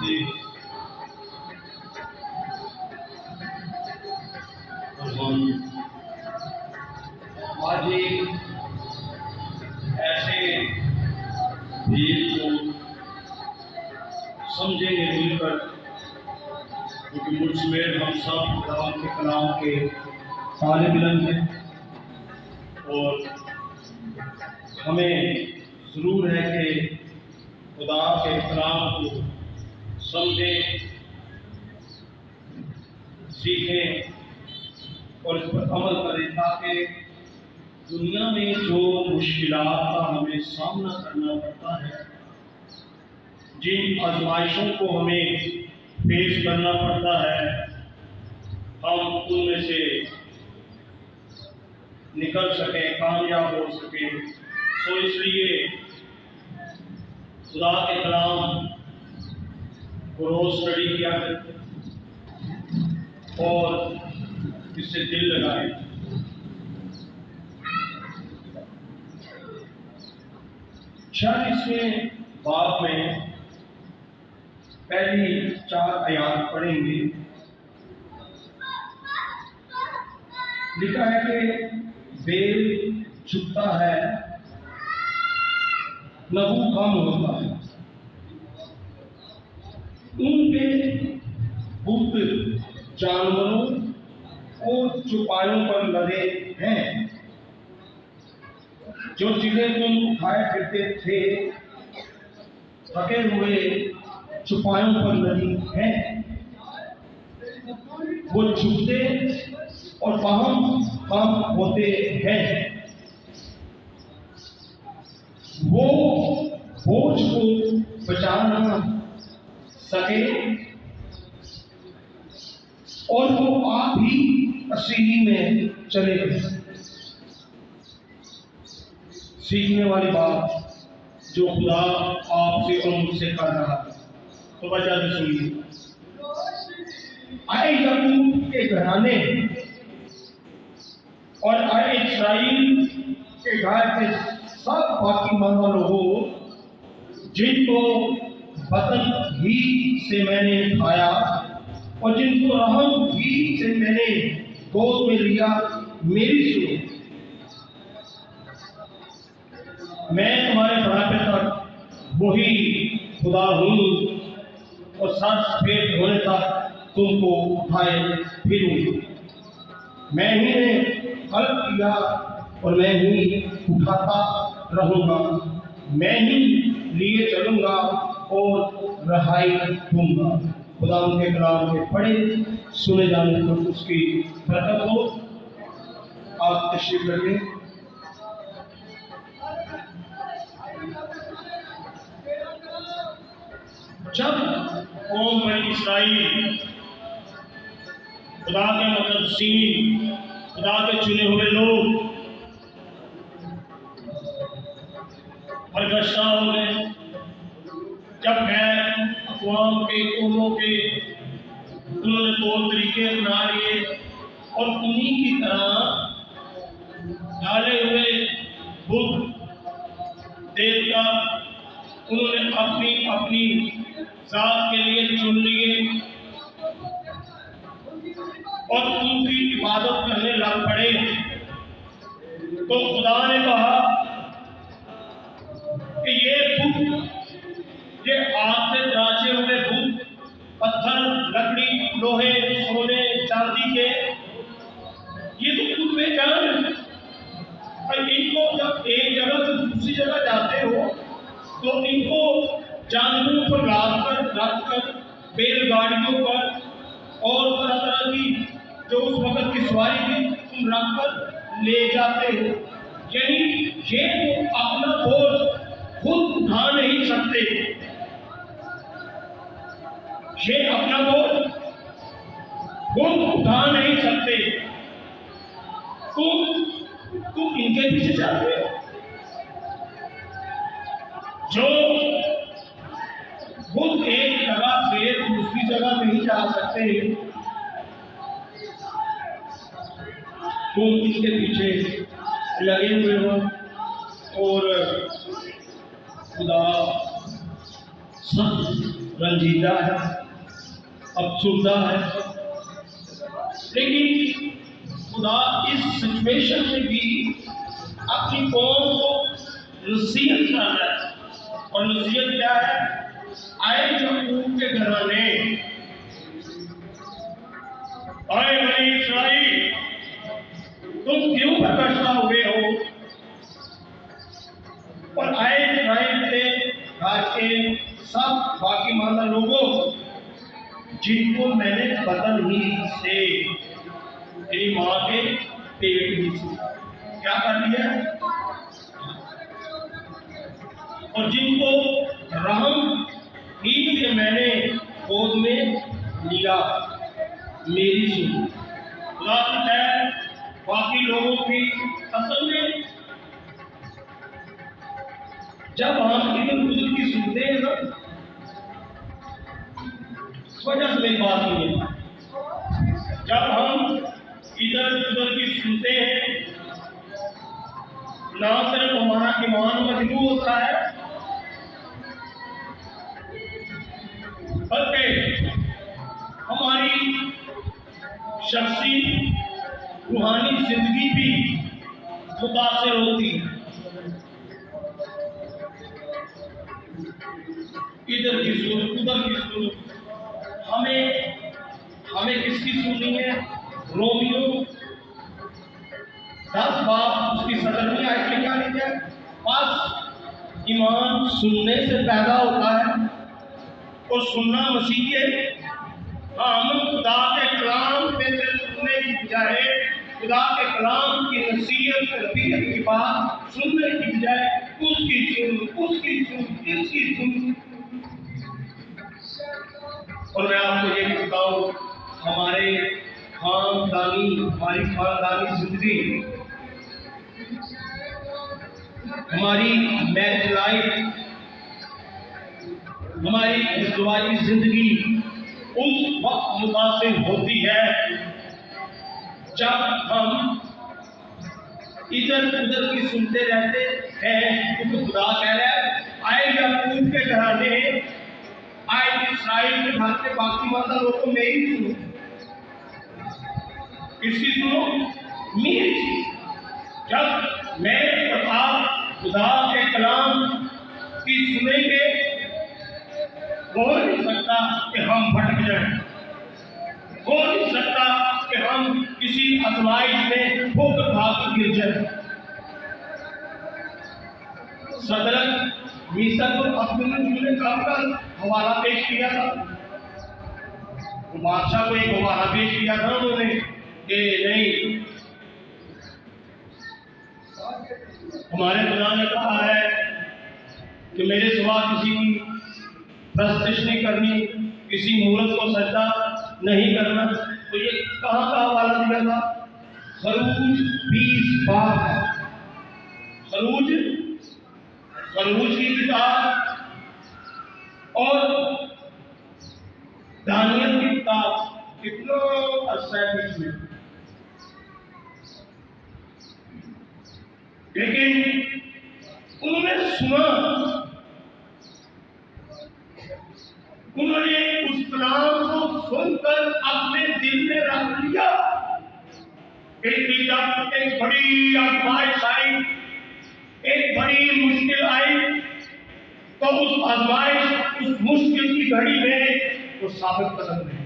से हम आज एक ऐसे भेद को समझेंगे मिलकर, क्योंकि मुझमें हम सब खुदा के कलाम के तालिब इल्म हैं और हमें ज़रूर है कि खुदा के कलाम को समझें, सीखें और इस पर अमल करें, ताकि दुनिया में जो मुश्किलात का हमें सामना करना पड़ता है, जिन आजमाइशों को हमें फेस करना पड़ता है, हम उनमें से निकल सकें, कामयाब हो सकें। तो इसलिए खुदा के कलाम को रोज स्टडी किया करते और इससे दिल लगाए। 46वें बाब में पहली 4 आयत पढ़ेंगे। लिखा है कि बेल झुकता है, लहू कम होता है, उनके बुत जानवरों और चौपायों पर लदे हैं। जो चीजें तुम उठाए फिरते थे, थके हुए चौपायों पर लदी हैं, वो झुकते और बाहम कम होते हैं। वो बोझ को बचा ना सके और वो आप ही असीली में चले गए। सीखने वाली बात जो खुदा आपसे और मुझसे कर रहा है, तो वजह से सुनिए। आए याकूब के घराने और आए इस्राएल के घर के सब बाकी मानो लोगों, जिनको बतन ही से मैंने खाया और जिनको रहम ही से मैंने गोद में लिया, मेरी सुनो। मैं तुम्हारे बुढ़ापे तक वही खुदा हूँ और सर सफेद होने तक तुमको उठाए फिरूंगा। मैं ही ने हल किया और मैं ही उठाता रहूंगा। मैं ही लिए चलूंगा और रहाई दूंगा। खुदा उनके कलाम के पढ़े सुने जाने पर उसकी बरकत हो। आप तशरीफ रखें। जब कौम बनी इस्राएल खुदा के मुक़द्दसीन, खुदा के चुने हुए लोग बरगश्ता हो गए, जब गैर अक़वाम के कौमों के उन्होंने तौर तरीके अपना लिए और उन्हीं की तरह डाले हुए बुत देवता उन्होंने अपनी अपनी जात के लिए चुन लिए और उनकी इबादत करने लग पड़े। तो खुदा ने कहा कि ये बुत, ये आग से तराशे हुए बुत, पत्थर, लकड़ी, लोहे, सोने, चांदी के, ये तो खुद बेजान है। और इनको जब एक जगह से दूसरी जगह जाते हो तो इनको जानवरों पर रख कर बैलगाड़ियों पर और तरह तरह की जो उस वक्त की सवारी थी तुम रख कर ले जाते हो। यानी ये तो अपना बोझ खुद उठा नहीं सकते, ये अपना बोझ खुद उठा नहीं सकते। तुम इनके पीछे जाते हो जो खुद एक जगह से दूसरी जगह नहीं जा सकते। तुम इनके पीछे लगे हुए हो और खुदा सब रंजीदा है, अफसुर्दा है, लेकिन खुदा इस सिचुएशन में भी अपनी कौम को नसीहत कर रहा है। और नसीहत क्या है? आए याकूब के घराने, आए बनी इस्राएल, तुम क्यों प्रकष्टा हुए हो? और आए इस्राएल के घर के सब बाकी माना लोगों, जिनको मैंने बदन ही से, मेरी माँ के पेट ही से क्या कर दिया, और जिनको रहम ही से मैंने गोद में लिया, मेरी सुन। खुदा कहता है बाकी लोगों की असल में जब हम इधर उधर की सुनते हैं ना, वजह से मेरी बात नहीं है, जब हम इधर उधर की सुनते हैं, ना सिर्फ हमारा ईमान मजबूत होता है, बल्कि हमारी शख्सी रूहानी जिंदगी भी मुतासर होती है। इधर की सुन, उधर की सुन, हमें किसकी सुननी है? रोमियो 10 बाब उसकी 17वीं आयत में क्या लिखा है? बस ईमान सुनने से पैदा होता है, और सुनना मसीह है। हम खुदा के कलाम में से सुनने की बजाय खुदा के कलाम की नसीहत तरबियत की बात सुनने की बजाय उसकी सुन। और मैं आपको ये भी बताऊं, हमारी खानदानी जिंदगी, हमारी मैरिज लाइफ, हमारी इज़्तिवाजी जिंदगी उस वक्त मुतासिर होती है जब हम इधर उधर की सुनते रहते हैं। क्योंकि खुदा कह रहा है आए याकूब के घराने, आए इस्राएल के घर के बाकी माता लोगों मेरी सुनो। किसकी सुनो? मेरी। जब मैं और आप खुदा के कलाम की सुनेंगे, हो नहीं सकता कि हम भटक जाएं, हो नहीं सकता कि हम किसी आजमाइश में ठोकर खाकर गिर जाएं। सदरक मीसक और अब्दुल्लाह ने काम का हवाला पेश किया था, बादशाह को एक हवाला पेश किया था उन्होंने कि नहीं, हमारे खुदा ने कहा है कि मेरे सिवा किसी की प्रस्तुति नहीं करनी, किसी मूर्त को सजदा नहीं करना। तो ये कहाँ का हवाला दिया था? खरूज 20 बाब है, खरूज की किताब और दानियल की किताब, कितना अर्सा है बीच में। लेकिन उन्होंने सुना, उन्होंने उस कलाम को सुनकर अपने दिल में रख लिया। जब एक बड़ी आजमाइश आई, एक बड़ी मुश्किल आई, तो उस आजमाइश, उस मुश्किल की घड़ी में वो साबित कदम रहे,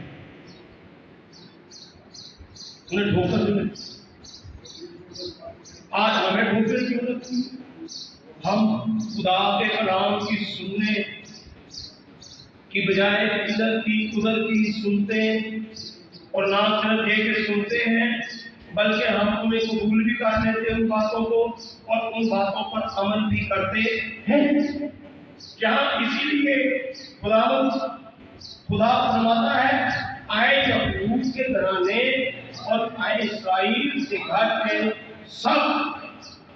उन्हें ठोकर दी। आज हमें ठोकर की जरूरत नहीं। हम खुदा के कलाम की सुनने की बजाय इधर की उधर की सुनते हैं, और ना सिर्फ ये कि सुनते हैं, बल्कि हम उन्हें कबूल भी कर लेते हैं उन बातों को, और उन बातों पर अमल भी करते हैं। यहाँ इसीलिए खुदा फरमाता है आए याकूब के घराने और आए इस्राएल के घर के सब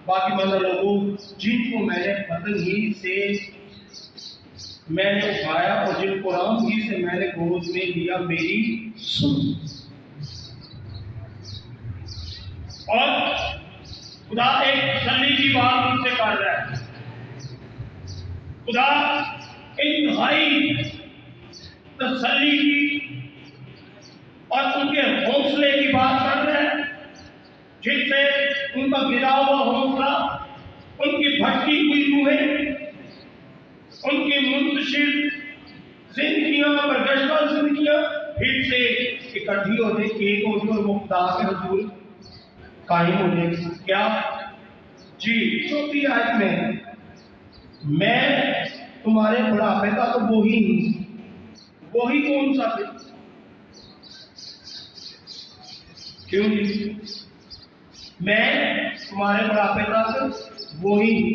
बाकी माना लोगों, जिनको मैंने बदन ही से मैंने उठाया और जिनको राम ही से मैंने गोद में लिया, मेरी सुन। और खुदा एक तसल्ली की बात उनसे कर रहा है। खुदा इंतहाई तसल्ली की और उनके हौसले की बात कर रहे हैं, जिससे उनका गिरा हुआ हौसला, उनकी भटकी हुई रूहें, उनकी मुंतशिर जिंदगियां, बरगश्ता जिंदगियां फिर से इकट्ठी होने, एक होने और वो खुदा के रसूल कायम होने। क्या जी 4वीं आयत में, मैं तुम्हारे बुढ़ापे का तो वही हूं। वही कौन सा है? क्यों जी? मैं तुम्हारे बुढ़ापे का तो वही हूं,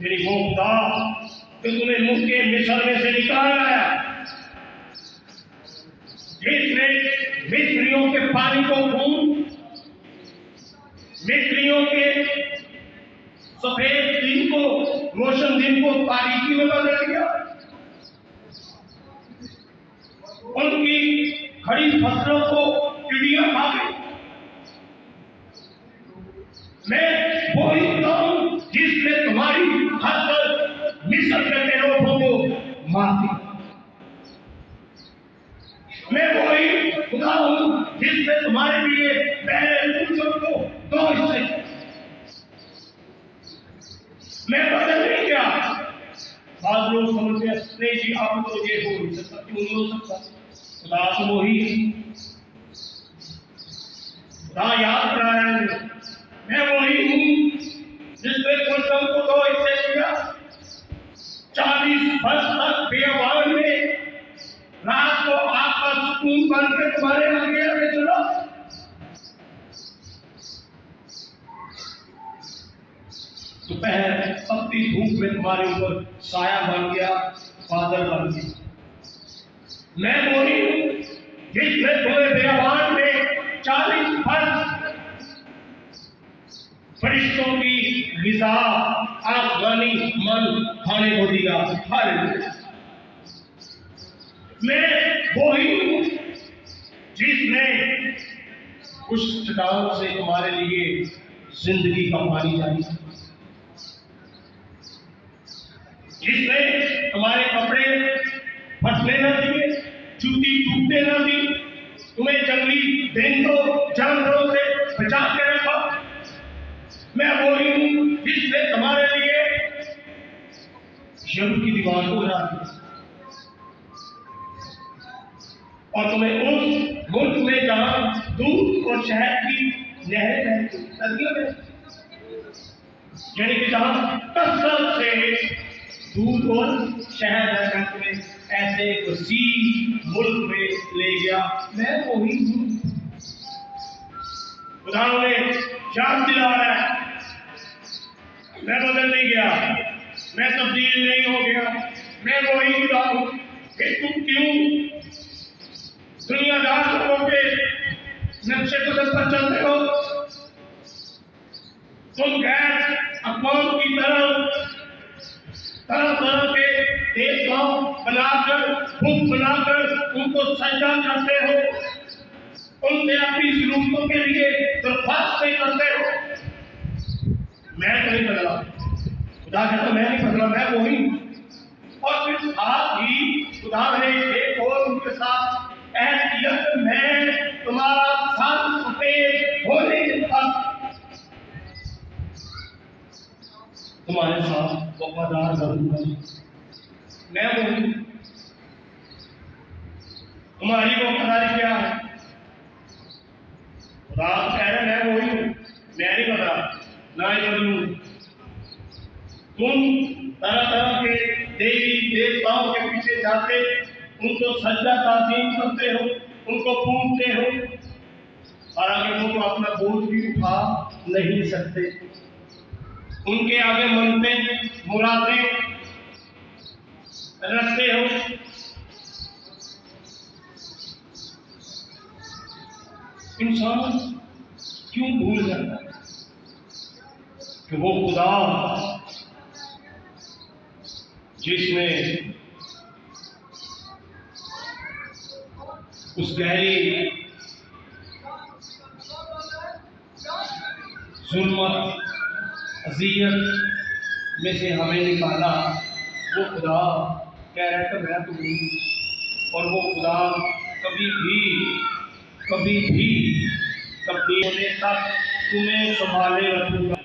मेरी वो खुदा कि तुम्हें मुंह के मिस्र में से निकाल लाया, जिसने मिस्रियों के पानी को खून, मिस्रियों के सफेद दिन को, रोशन दिन को तारीकी में बदल दिया, उनकी खड़ी फसलों को चिड़िया खा गई। मैं वही हूं जिसने तुम्हारी हद मिस्र के बेरोफों को मार दिया। मैं वही खुदा हूं जिसने तुम्हारे लिए पहले पुरुषों को 2 हिस्से। मैं बदल नहीं गया। बाद लोग समझते हैं नहीं जी आप तो ये हो नहीं सकता, क्यों नहीं हो सकता? खुदा तो वही है। खुदा याद करा रहे हैं, मैं वही हूं जिसने पुरुषों को 2 हिस्से किया। 40 वर्ष तक बेवान में रात को आपका सुकून बन के तुम्हारे आगे चलो। दोपहर तपती धूप में तुम्हारे ऊपर साया बन गया, बादल बन गया। मैं वही हूं जिसने तुम्हें बेवान में 40 वर्ष फरिश्तों की ग़िज़ा, आसमानी मन खाने को दिया। मैं वही हूं जिसने उस चट्टान से तुम्हारे लिए जिंदगी का पानी जारी किया, जिसने तुम्हारे कपड़े फटने न दिए, जूती टूटने न दी, तुम्हें जंगली तेंदुओं जानवरों से बचा के रखा। मैं वही हूं जिसने तुम्हारे लिए यरूशलेम की दीवार को गिरा दिया और तुम्हें उस मुल्क में जहां दूध और शहद की नहरें बहती, नदियां बहती, यानी कि जहां कसरत से दूध और शहद बहता, तुम्हें ऐसे वसी मुल्क में ले गया। मैं वही हूं। खुदा ने याद दिला रहा है, मैं बदल नहीं गया, मैं तब्दील नहीं हो गया, मैं वही खुदा हूं। फिर तुम क्यों दुनियादार लोगों के नक्शे कदम पर चलते हो? तुम गैर अक़वाम की तरह तरह के देवताओं बनाकर, बुत बनाकर उनको सजदा करते हो, उनसे अपनी जरूरतों के लिए दरख्वास्तें करते हो। मैं तो नहीं बदला, खुदा कहता मैं नहीं बदला, मैं वही हूं। और फिर साथ ही खुदा ने एक और उनके साथ ऐसा किया कि मैं तुम्हारा सर सफेद होने तक तुम्हारे साथ वफादार रहूंगा। मैं वही। तुम्हारी वफादारी क्या है? खुदा कह रहे मैं वही हूं, मैं नहीं बदला, ना ही बदलूं। तुम तरह तरह के देवी देवताओं के पीछे जाते, उनको सजदा ताज़ीम करते हो, उनको पूजते हो, हालांकि वो तो अपना बोझ भी उठा नहीं सकते। उनके आगे मनते मुरादे रखते हो। इंसान क्यों भूल जाता है कि वो खुदा जिसने उस गहरी जुल्मत अज़ियत में से हमें निकाला, वो खुदा कह रहा है कि मैं तो हूँ और कभी भी कभी होने तक तुम्हें संभाले रखूंगा।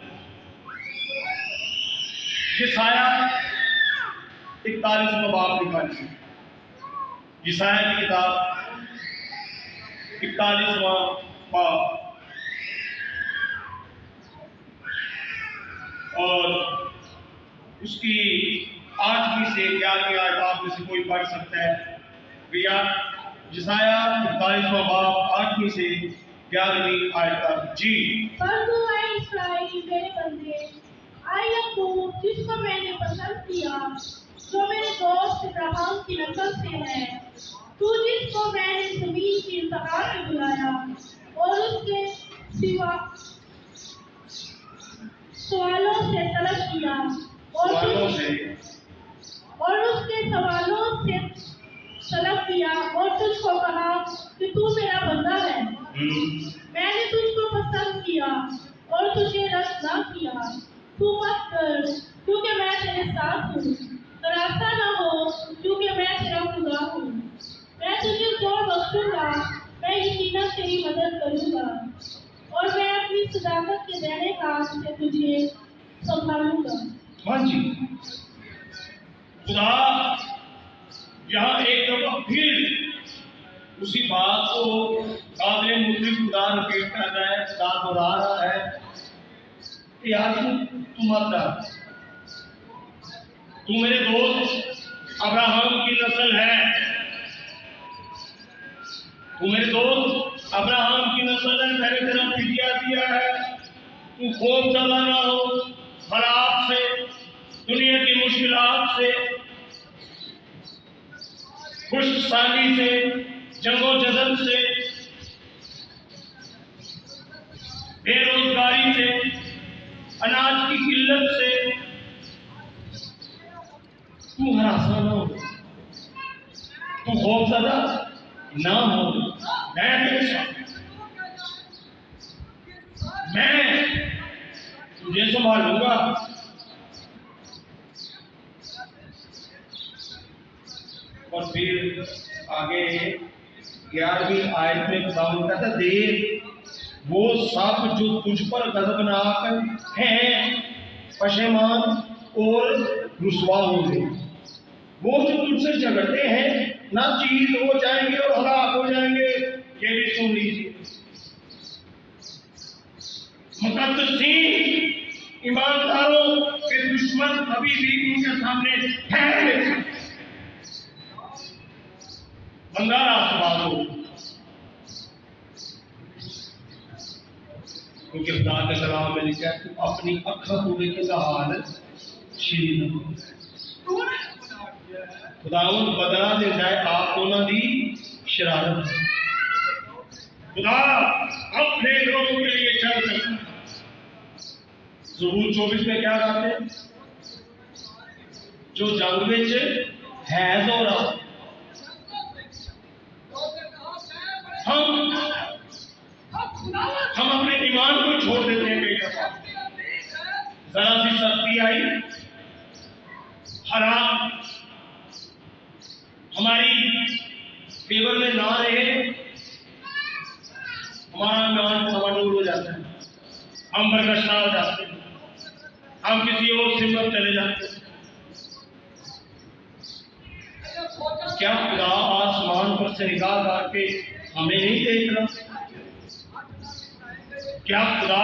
यशाया 41वां बाब लिखा है। यशाया की किताब 41वां बाब और उसकी 8वीं से 11वीं आयत आप में से कोई पढ़ सकता है भैया। यशाया 41वां बाब 8वीं से 11वीं आयत तक जी। पर तू है इस्राएल मेरे बंदे, आए याकूब जिसको मैंने पसंद किया, जो मेरे दोस्त अब्राहम की नस्ल से है। तू जिसको मैंने जमीन की इंतहा में बुलाया और उसके सिवा सवालों से तलब किया और उसके सवालों से तलब किया और तुझको कहा कि तू मेरा बंदा है। मैंने तुझको पसंद किया और तुझे रद्द ना किया। तू मत कर क्योंकि मैं तेरे साथ हूँ, रास्ता ना हो क्योंकि मैं तेरा खुदा हूँ। मैं तुझे जोर बख्शूंगा, मैं यकीनन तेरी मदद करूंगा और मैं अपनी सदाकत के देने हाथ से तुझे संभालूंगा। हाँ जी, खुदा यहाँ एक दफा फिर उसी बात को काबिल मुद्रिक खुदा रिपीट कर रहा है, खुदा दोहरा रहा है कि यार तू मत डर, तू मेरे दोस्त अब्राहम की नस्ल है, तू मेरे दोस्त अब्राहम की नस्ल है, मैंने तेरा फिदिया दिया है। तू खौफ ज़दा ना हो हालात से, दुनिया की मुश्किलात से, खुशहाली से, जंगो-जदल से, बेरोजगारी से, अनाज की किल्लत से तू हरासा ना हो, तू खौफज़दा ना हो। मैं तेरे साथ, मैं तुझे संभालूंगा। और फिर आगे 11वीं आयत में खुदावंद कहता है, देख वो सब जो तुझ पर गज़बनाक हैं पशेमान और रुसवा होंगे। वो जो तुझसे झगड़ते हैं ना चीज हो जाएंगे और हलाक हो जाएंगे। ये भी सुन लीजिए, मुकद्दसीन ईमानदारों के दुश्मन कभी भी उनके सामने ठहर नहीं सकते। बंगारा सवाल हो, क्योंकि खुदा के कलाम में लिखा है तू अपनी अखा को देखेगा हाल छीन। खुदावंद बदला देता है आप दोनों दी शरारत। खुदा अपने लोगों के लिए चल सकता है। ज़बूर 24 में क्या कहते हैं, जो जंग में हैज हो रहा, हम अपने ईमान को छोड़ देते हैं। बेटा जरा सी सख्ती आई, हराम हमारी फेवर में ना रहे, हमारा ईमान खवानूर हो जाता है, हम बरकशा हो जाते हैं, हम किसी और सिमत चले जाते हैं। क्या खुदा आसमान पर से निगाह करके हमें नहीं देख रहा? क्या खुदा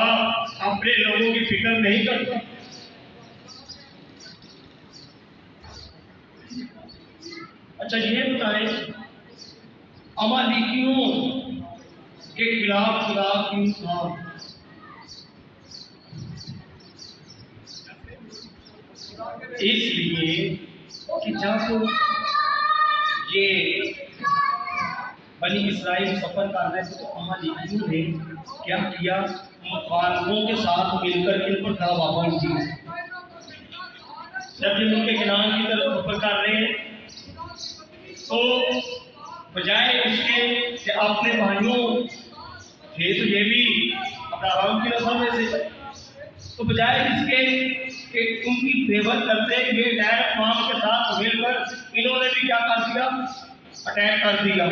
अपने लोगों की फिक्र नहीं करता? अच्छा ये बताएं, अमालेकियों के खिलाफ खुदा की था, इसलिए कि जब ये बनी इस्राइल सफर कर रहे थे तो अमालेकियों ने क्या किया, मुखालिफों के साथ मिलकर इन पर दावा बांध दिया। जब ये मुल्क कनान की तरफ सफर कर रहे हैं तो बजाय इसके कि अपने भाइयों थे तो ये भी अब्राहम की नस्ल में से, तो बजाय इसके कि उनकी फेवर करते ये डायरेक्ट माम के साथ मिलकर इन्होंने भी क्या कर दिया, अटैक कर दिया।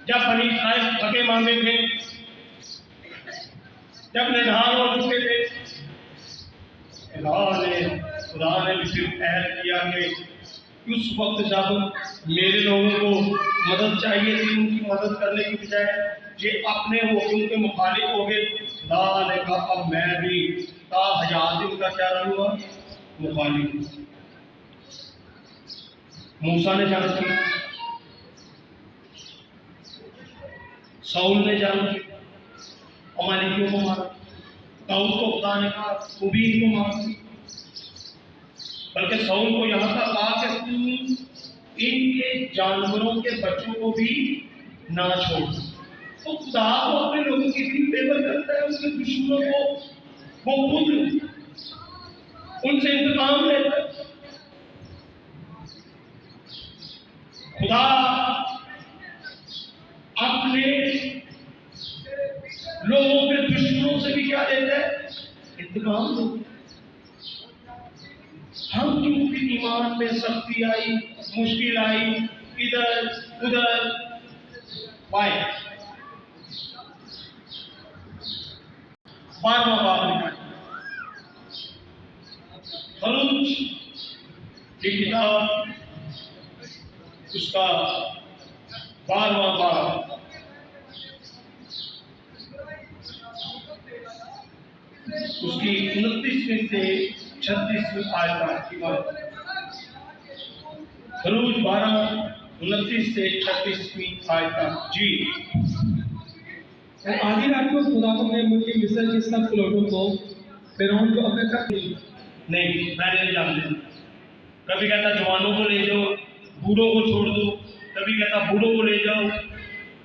जब बनी इसराइल थके मांगे थे, जब निढाल हो चुके थे, खुदा ने भी फिर पहल किया कि उस वक्त जब मेरे लोगों को मदद चाहिए थी, उनकी मदद करने की बजाय ये अपने हुक्म के मुखालिफ हो गए। खुदा ने कहा अब मैं भी 1000 दिन का क्या रहूंगा, मुखालिफ। मूसा ने जान की, साउल ने जान की, अमालेकियों को मारा। दाऊद को खुदा ने कहा तू भी इनको मार। बल्कि साउल को यहाँ तक कहा कि तू इनके जानवरों के बच्चों को भी ना छोड़। तो खुदा को अपने लोगों की भी फेवर करता है, उनके दुश्मनों को वो खुद उनसे इंतकाम लेता है। खुदा अपने लोगों के दुश्मनों से भी क्या लेता है, इंतकाम लेता है। हम क्योंकि ईमान में सख्ती आई, मुश्किल आई, इधर उधर पाए, 12वां बाब लिखा खरूज की किताब, उसका 12वां बाब, उसकी 29वीं से 36वीं आयत की बात। खरूज 12, 29 से 36वीं आयत। जी। और आधी रात को खुदा ने मुल्क मिस्र के सब प्लॉटों को फिरौन को अपने तक नहीं, मैं नहीं जानते। कभी कहता जवानों को ले जाओ, बूढ़ों को छोड़ दो। कभी कहता बूढ़ों को ले जाओ,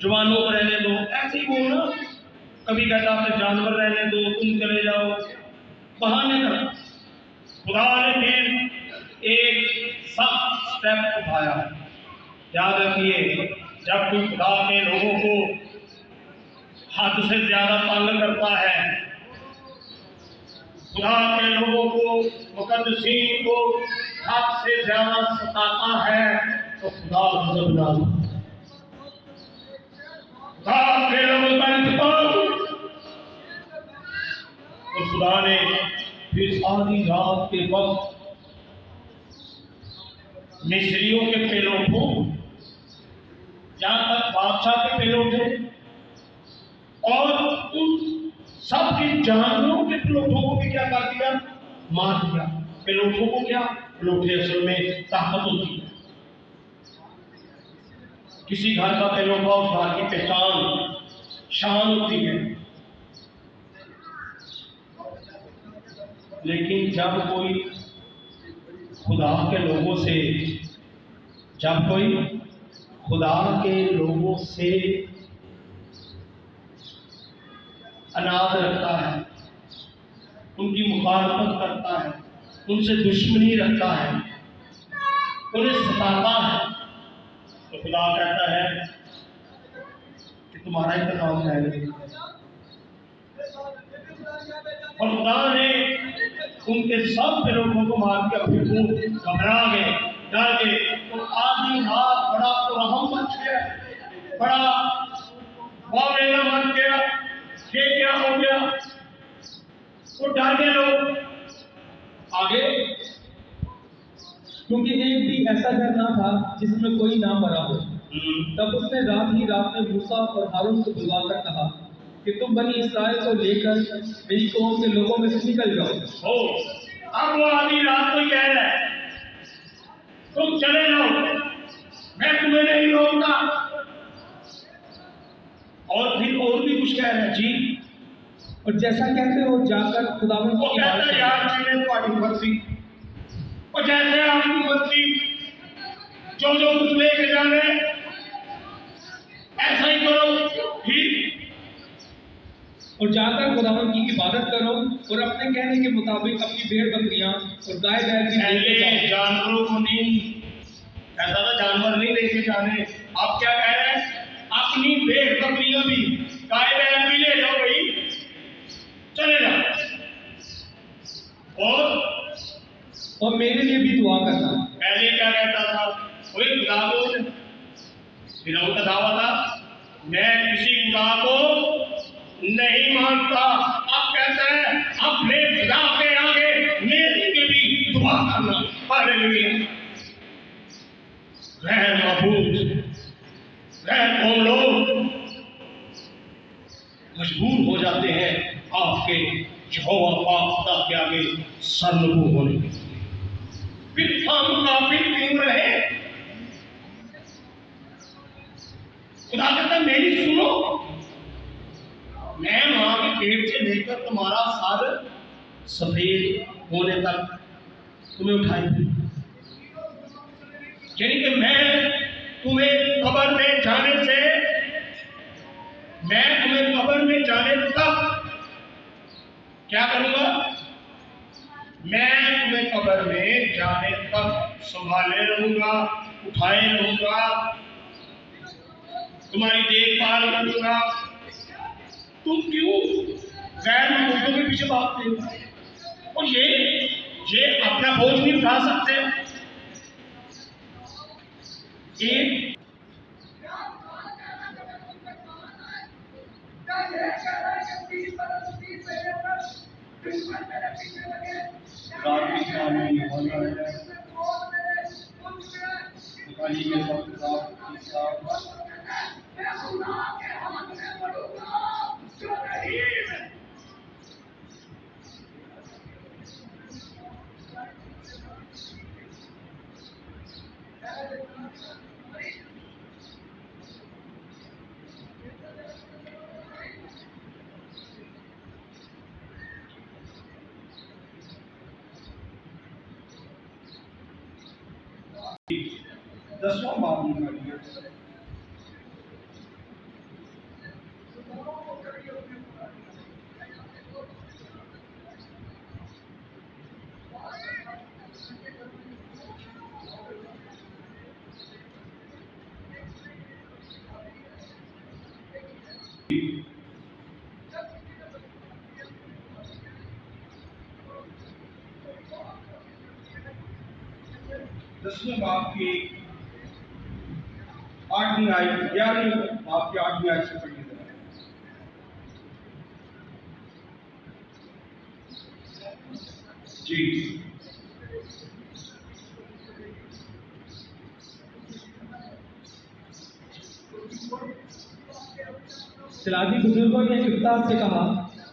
जवानों को रहने दो। ऐसे ही बोलना। कभी कहता अपने जानवर रहने दो, तुम चले जाओ। बहाने का खुदा ने फिर एक सख्त स्टेप उठाया। याद रखिए, जब कोई खुदा के लोगों को हद से ज्यादा तंग करता है, खुदा के लोगों को, मुकद्दसीन को हद से ज्यादा सताता है, तो खुदा गज़बनाक, खुदा के लोगों का इंतकाम। तो खुदा ने फिर आधी रात के वक्त मिस्रियों के पेड़ों को, जहां तक बादशाह के पेड़ों थे, और उन सब के जानवरों के पिलोठों को भी क्या कर दिया, मार दिया। पिलोठों को क्या, पिलोठे असल में ताकत होती है। किसी घर का पिलोठा उस घर की पहचान, शान होती है। लेकिन जब कोई खुदा के लोगों से, जब कोई खुदा के लोगों से अनाद रखता है, उनकी मुखालफत करता है, उनसे दुश्मनी रखता है, उन्हें सताता है, तो खुदा कहता है कि तुम्हारा इंतकाम है। और खुदा ने उनके सब लोगों को मार के अपने को घबरा गए, डर गए। तो आधी रात बड़ा रहम मच गया, बड़ा वावेला मच गया। ये क्या हो गया, वो डर गए लोग। आगे, क्योंकि एक भी ऐसा घर ना था जिसमें कोई ना मरा हो। तब उसने रात ही रात में मूसा और हारून को बुलवाकर कहा कि तुम बनी इस्राएल को लेकर मेरी कौम के लोगों में से निकल जाओ। अब वो आधी रात को कह रहा है तुम चले जाओ, मैं तुम्हें नहीं रोकता। और फिर और भी कुछ कह रहा है जी। और जैसा कहते हो जाकर खुदावंद वो की कहता इबादत है यार चीजें तुम्हारी मर्जी, और जैसे आपकी मर्जी, जो जो कुछ लेके जाने ऐसा ही करो। ठीक, और जाकर खुदावंद की इबादत करो और अपने कहने के मुताबिक अपनी भेड़ बकरियां और गाय बैल भी लेके पहले जाओ। जानवरों को नहीं, ऐसा तो जानवर नहीं लेके जाने। आप क्या कह रहे हैं, अपनी भेड़ बकरियां भी, गाय बैल भी ले जाओ भाई, चले जाओ। और मेरे लिए भी दुआ करना। पहले क्या कहता था, वही खुदा बोल, फिरौन का दावा था, मैं किसी खुदा को नहीं मानता। अब कहता है अपने खुदा के आगे मेरे लिए भी दुआ करना। हालेलुया। गैर माबूद, गैर कौम लोग मजबूर हो जाते हैं आपके यहोवा पाक खुदा के आगे सरनगू होने के लिए। फिर हम काफिर क्यों रहे? खुदा कहता मेरी सुनो, मैं मां के पेट से लेकर तुम्हारा सर सफेद होने तक तुम्हें उठाई, यानी कि मैं तुम्हें कब्र में जाने से, मैं तुम्हें कब्र में जाने तक क्या करूंगा? मैं तुम्हें कब्र में जाने तक संभाले रहूंगा, उठाए रहूंगा, तुम्हारी देखभाल करूंगा। तुम क्यों गैर मौजूदों के पीछे भागते हो? और ये अपना बोझ नहीं उठा सकते। एक दसवां बाब निकालिए। दसवें बाब की 8वीं आयत, 11वीं बाब की 8वीं आयत से पढ़िए। जी सलादी बुजुर्गों ने इफ्तार से कहा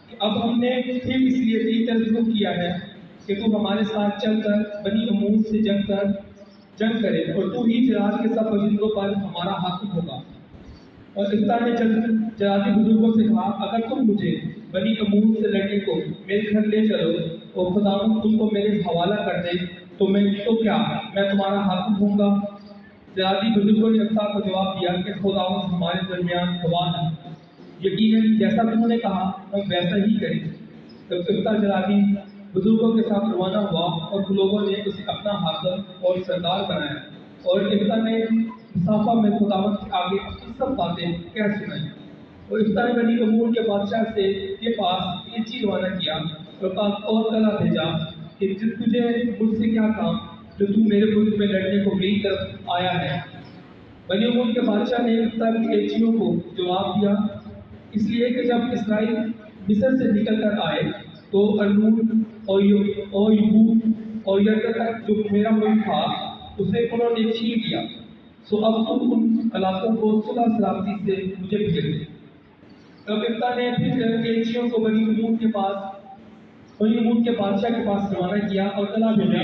कि अब हमने फिर इसलिए नहीं तर्जुम किया है कि तू हमारे साथ चलकर बनी अमूर से जंग करे और तू ही जराद के सब बजिंदों पर हमारा हाकिम होगा। और इफ्तार ने जरादी बुजुर्गों से कहा, अगर तुम मुझे बनी अमूर से लड़ने को मेरे घर ले चलो और खुदावंद तुमको मेरे हवाला कर दे तो क्या मैं तुम्हारा हाकिम होऊंगा? जरादी बुजुर्गों ने इफ्तार को जवाब दिया कि खुदावंद हमारे दरमियान गवाह है, यकीनन जैसा तुमने कहा हम वैसा ही करें। तब इफ्तार जरादी बुजुर्गों के साथ रवाना हुआ और लोगों ने उसे अपना हाकिम और सरदार बनाया। और इफ्तार ने मुसाफा में खुदावंद के आगे अपनी सब बातें कह सुनाई। और इफ्तार ने बनी अमूर के बादशाह के पास ये चीज रवाना किया और कला भेजा कि तुझे मुझसे क्या काम जो तू मेरे मुल्क में लड़ने को मेरी तरफ आया है। बनी अमूर के बादशाह ने इफ्तार की एचियों को जवाब दिया, इसलिए कि जब इसराइल मिस्र से निकल कर आए तो अरनून और यहूद और यरदन तक जो मेरा मुल्क था उसे उन्होंने छीन लिया। सो अब तुम उन इलाकों को सुलह सलामती से मुझे भेज दे। तब इफ्तार ने फिर एचियों को बनी अमूर के बादशाह के पास रवाना किया और कला भेजा।